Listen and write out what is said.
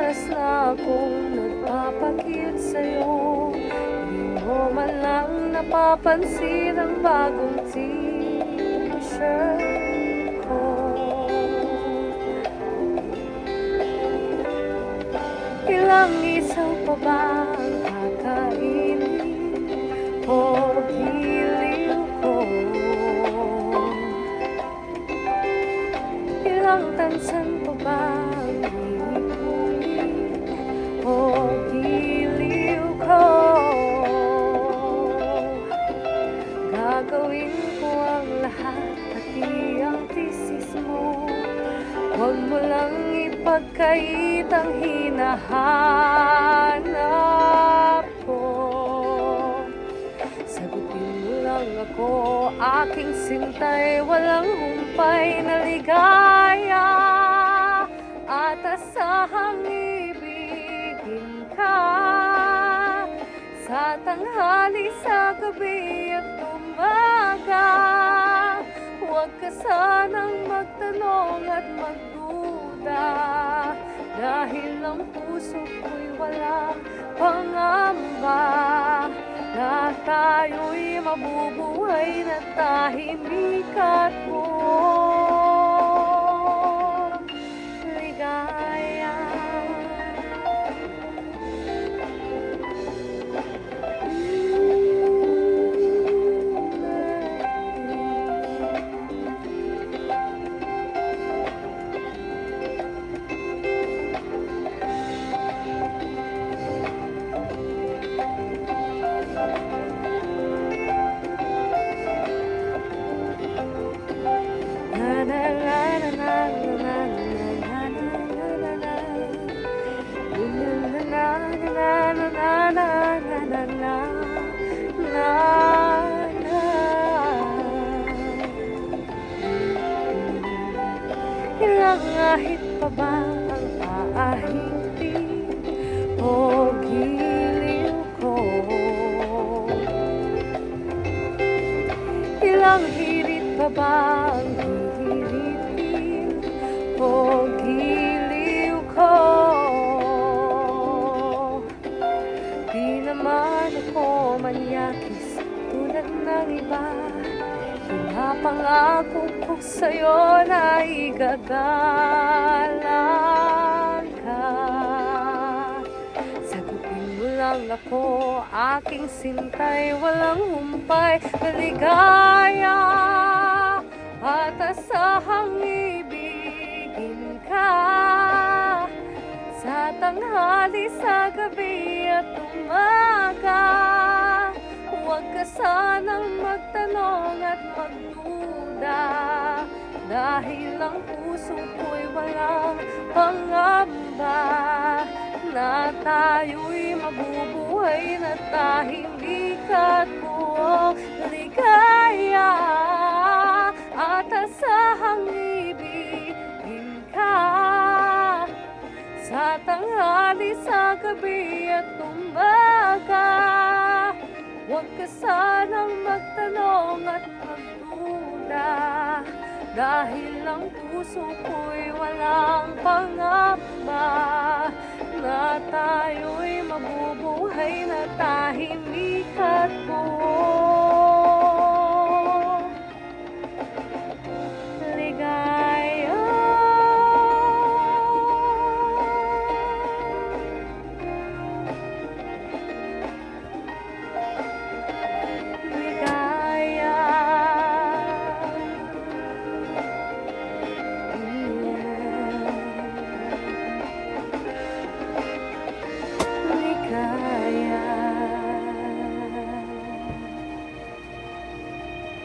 oras na akong nagpapakit sa'yo, di mo man lang napapansin ang bagong t-shirt ko. Ilang isaw pa ba ang kakainin o hiliw ko? Ilang tansan pa ba ang iipunin o hiliw ko? Gagawin ko ang lahat, pati ang tisis mo. Huwag mo lang ipagkait ang hinahanap ko. Sagutin mo lang ako, aking sintay, walang humpay na ligaya. At asahang ibigin ka sa tanghali, sa gabi at umaga. Huwag ka sanang magtanong at magduda, dahil ang puso ko'y walang pangamba na tayo'y mabubuhay na tahimik at buong ligaya. Ilang ahit pa ba ang aahitin o giliw ko? Ilang hirit pa ba ang hihiritin o giliw ko? Di naman ako manyakis tulad ng iba. Pinapangako ko sa'yo na igagalang ka. Sagutin mo lang ako, aking sintay, walang humpay na ligaya. At asahang ibigin ka sa tanghali, sa gabi at umaga. Huwag ka sanang magtanong at magduda, dahil ang puso ko'y walang pangamba na tayo'y mabubuhay na tahimik at buong ligaya. At asahang ibigin ka sa tanghali, sa gabi at umaga. Huwag ka sanang magtanong at magduda, dahil ang puso ko'y walang pangamba na tayo'y mabubuhay na tahimik at buong